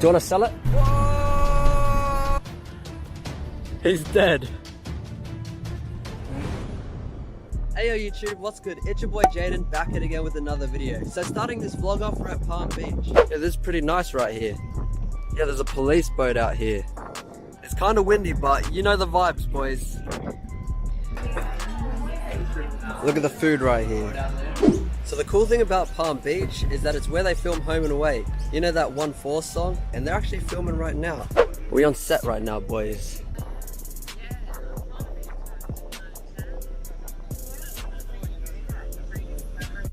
you want to sell it? Whoa! He's dead. Hey yo YouTube, what's good? It's your boy Jaden, back at again with another video. So starting this vlog off, we're at Palm Beach. Yeah, this is pretty nice right here. Yeah, there's a police boat out here. It's kind of windy, but you know the vibes, boys. Look at the food right here. So the cool thing about Palm Beach is that it's where they film Home and Away. You know that 1/4 song? And they're actually filming right now. We're on set right now, boys.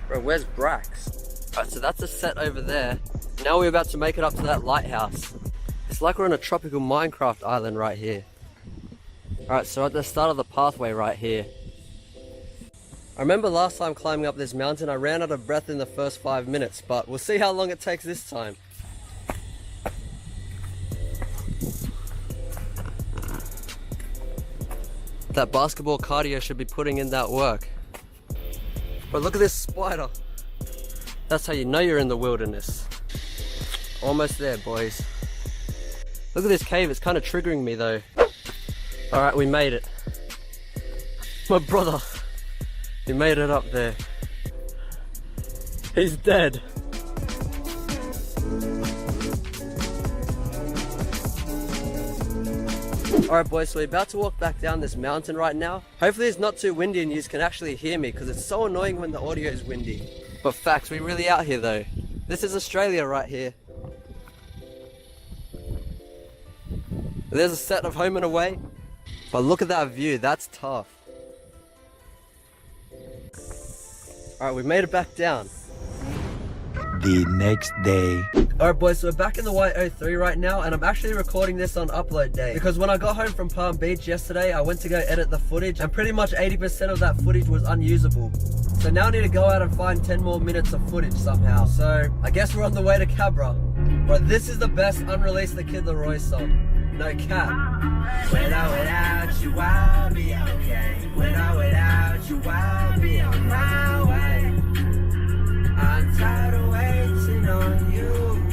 Bro, where's Brax? Alright, so that's a set over there. Now we're about to make it up to that lighthouse. It's like we're on a tropical Minecraft island right here. Alright, so at the start of the pathway right here. I remember last time climbing up this mountain, I ran out of breath in the first 5 minutes, but we'll see how long it takes this time. That basketball cardio should be putting in that work. But look at this spider. That's how you know you're in the wilderness. Almost there, boys. Look at this cave, it's kind of triggering me though. Alright, we made it. My brother, he made it up there. He's dead. Alright boys, so we're about to walk back down this mountain right now. Hopefully it's not too windy and you can actually hear me, because it's so annoying when the audio is windy. But facts, we're really out here though. This is Australia right here. There's a set of Home and Away. But look at that view, that's tough. Alright, we made it back down. The next day. Alright boys, so we're back in the White 03 right now, and I'm actually recording this on upload day. Because when I got home from Palm Beach yesterday, I went to go edit the footage, and pretty much 80% of that footage was unusable. So now I need to go out and find 10 more minutes of footage somehow. So I guess we're on the way to Cabra. But this is the best unreleased The Kid Laroi song. No cap. Without you, I'll be okay. Without you, I'll be on my way. I'm tired of waiting on you.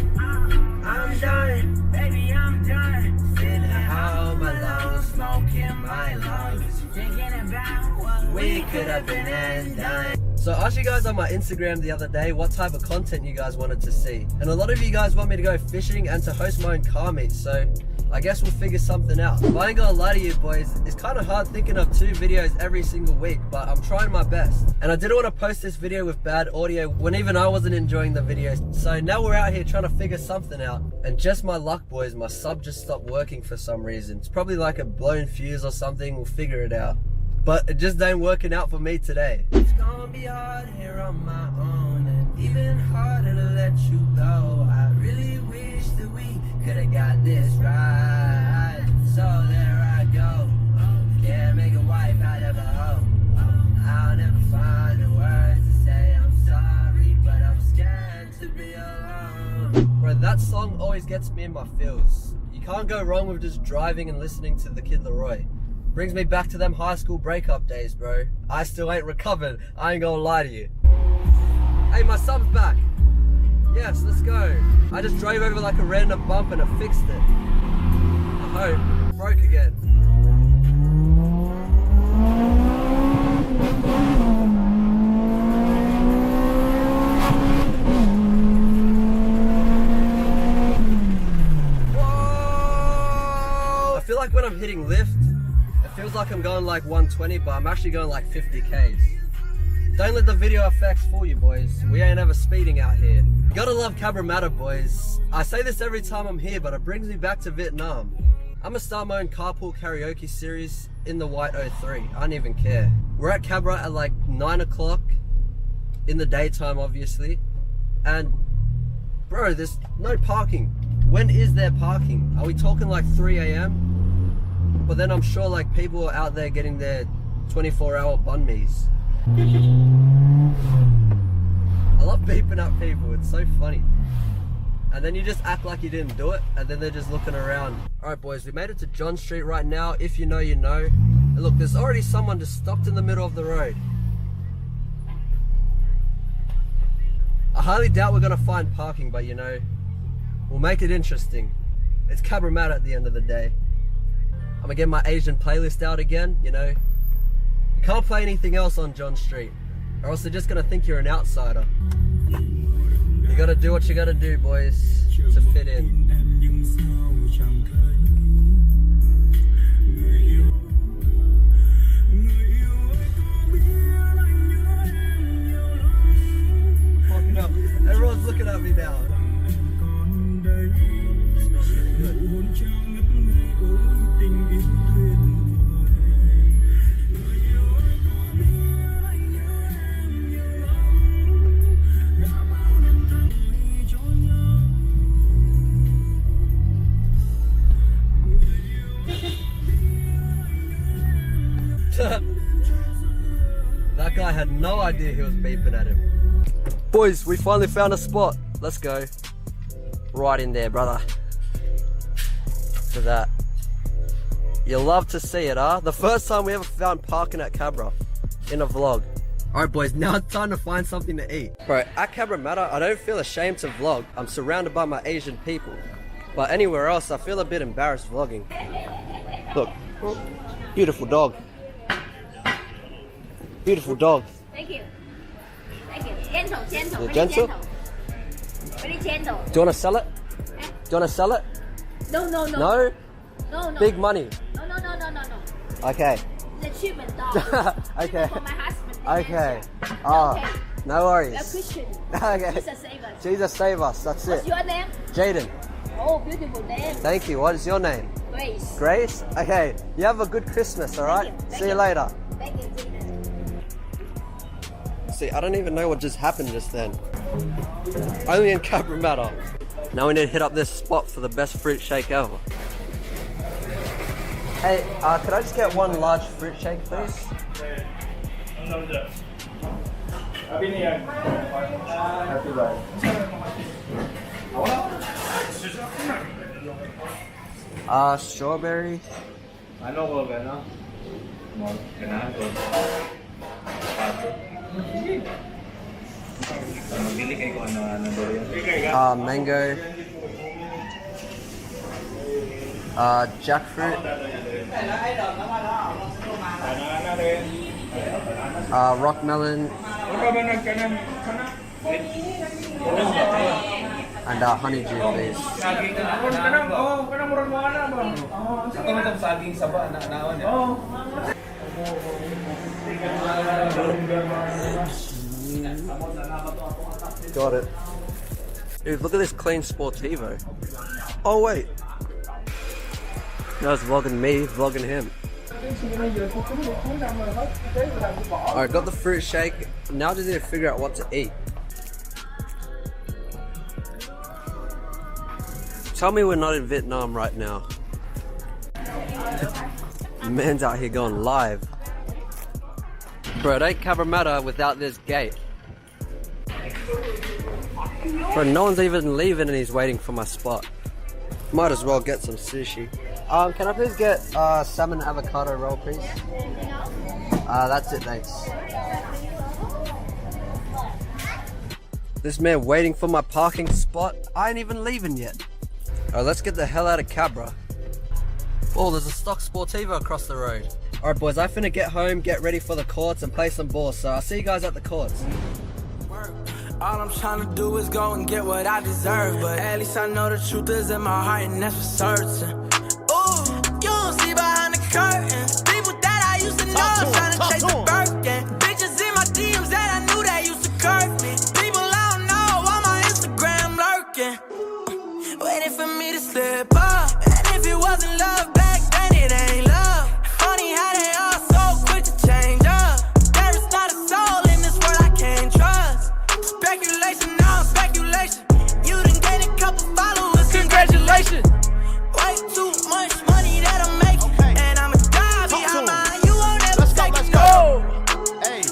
I'm done, baby, I'm done. Sitting home alone, smoking my lungs, thinking about what we could have been and done. So I asked you guys on my Instagram the other day what type of content you guys wanted to see. And a lot of you guys want me to go fishing and to host my own car meets, so I guess we'll figure something out. But I ain't gonna lie to you boys, it's kind of hard thinking of 2 videos every single week, but I'm trying my best. And I didn't want to post this video with bad audio when even I wasn't enjoying the videos. So now we're out here trying to figure something out. And just my luck boys, my sub just stopped working for some reason. It's probably like a blown fuse or something, we'll figure it out. But it just ain't working out for me today. It's gonna be hard here on my own, and even harder to let you go. I really wish that we could've got this right. So there I go. Can't make a wife out of a hoe. I'll never find the words to say I'm sorry, but I'm scared to be alone. Bro, that song always gets me in my feels. You can't go wrong with just driving and listening to The Kid Laroi. Brings me back to them high school breakup days, bro. I still ain't recovered, I ain't gonna lie to you. Hey, my sub's back. Yes, let's go. I just drove over like a random bump and it fixed it. I hope. Broke again. Whoa! I feel like when I'm hitting lift, it feels like I'm going like 120, but I'm actually going like 50 Ks. Don't let the video effects fool you boys. We ain't ever speeding out here. You gotta love Cabramatta boys. I say this every time I'm here, but it brings me back to Vietnam. I'm gonna start my own carpool karaoke series in the White 03. I don't even care. We're at Cabra at like 9 o'clock in the daytime obviously. And bro, there's no parking. When is there parking? Are we talking like 3 AM? But then I'm sure like people are out there getting their 24-hour banh mi's. I love beeping up people, it's so funny. And then you just act like you didn't do it, and then they're just looking around. Alright boys, we made it to John Street right now. If you know, you know. And look, there's already someone just stopped in the middle of the road. I highly doubt we're gonna find parking, but you know, We'll make it interesting. It's Cabramatta at the end of the day. I'm gonna get my Asian playlist out again, you know. You can't play anything else on John Street, or else they're just gonna think you're an outsider. You gotta do what you gotta do, boys, to fit in. Fucking up. Everyone's looking at me now. Smells really good. That guy had no idea he was beeping at him. Boys, we finally found a spot. Let's go. Right in there, brother. For that. You'll love to see it, huh? The first time we ever found parking at Cabra in a vlog. Alright boys, now it's time to find something to eat. Bro, at Cabramatta, I don't feel ashamed to vlog. I'm surrounded by my Asian people. But anywhere else, I feel a bit embarrassed vlogging. Look, beautiful dog. Beautiful dog. Thank you. Thank you. Gentle, gentle. You're Very gentle? Very gentle. Do you want to sell it? Do you want to sell it? No, no, no. No? No, no. Big money. No, no, no, no, no, no. Okay. The treatment dog. Okay. For my husband. Okay. Okay. Oh, no We are worries. Christian. Okay. Jesus save us. Jesus save us, that's What's it. your name? Jaden. Oh, beautiful name. Thank you. What is your name? Grace. Grace? Okay. You have a good Christmas, alright? Thank you. See you later. Thank you, Jesus. See, I don't even know what just happened just then. Only in Cabramatta. Now we need to hit up this spot for the best fruit shake ever. Hey, could I just get one large fruit shake, please? Strawberry. Ano ko gano'n? Ganahan ko. Mabili kayo kung ano daw yan. Mango. Jackfruit. Rock melon. And honeydew, please. Got it. Dude, look at this clean Sportivo. Oh wait. No, it's vlogging me, vlogging him. Alright, got the fruit shake. Now I just need to figure out what to eat. Tell me we're not in Vietnam right now. Man's out here going live. Bro, it ain't Cabramatta without this gate. Bro, no one's even leaving and he's waiting for my spot. Might as well get some sushi. Can I please get salmon avocado roll, please? That's it, thanks. This man waiting for my parking spot. I ain't even leaving yet. Alright, let's get the hell out of Cabra. Oh, there's a stock Sportivo across the road. Alright boys, I finna get home, get ready for the courts and play some ball, so I'll see you guys at the courts. All I'm trying to do is go and get what I deserve, but at least I know the truth is in my heart and that's for certain. Ooh, you don't see behind the curtains. People that I used to know trying to chase the Birkin. Bitches in my DMs that I knew that used to curve me. People I don't know on my Instagram lurking, waiting for me to slip up. And if it wasn't love back then, it ain't love. Funny how they all so quick to change up. There is not a soul in this world I can't trust. Speculation, no speculation. You done gained a couple followers, congratulations. Way too much money that I'm making, and I'ma die behind mine. You won't ever take it, no.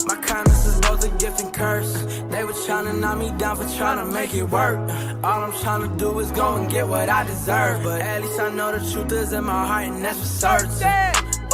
My kindness is both a gift and curse. They were trying to knock me down for trying to make it work. All I'm trying to do is go and get what I deserve, but at least I know the truth is in my heart and that's for certain.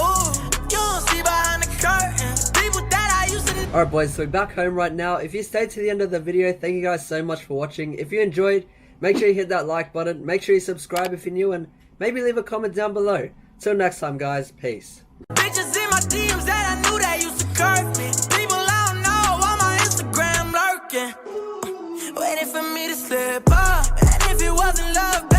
Ooh, you don't see behind the curtains. People that I used to. Alright boys, so we're back home right now. If you stayed to the end of the video, thank you guys so much for watching. If you enjoyed, Make sure you hit that like button, make sure you subscribe if you're new, and maybe leave a comment down below. Till next time guys, peace. Bitches in my DMs that I knew that used to curve me. People I don't know on my Instagram lurking, waiting for me to slip up. And if it wasn't love,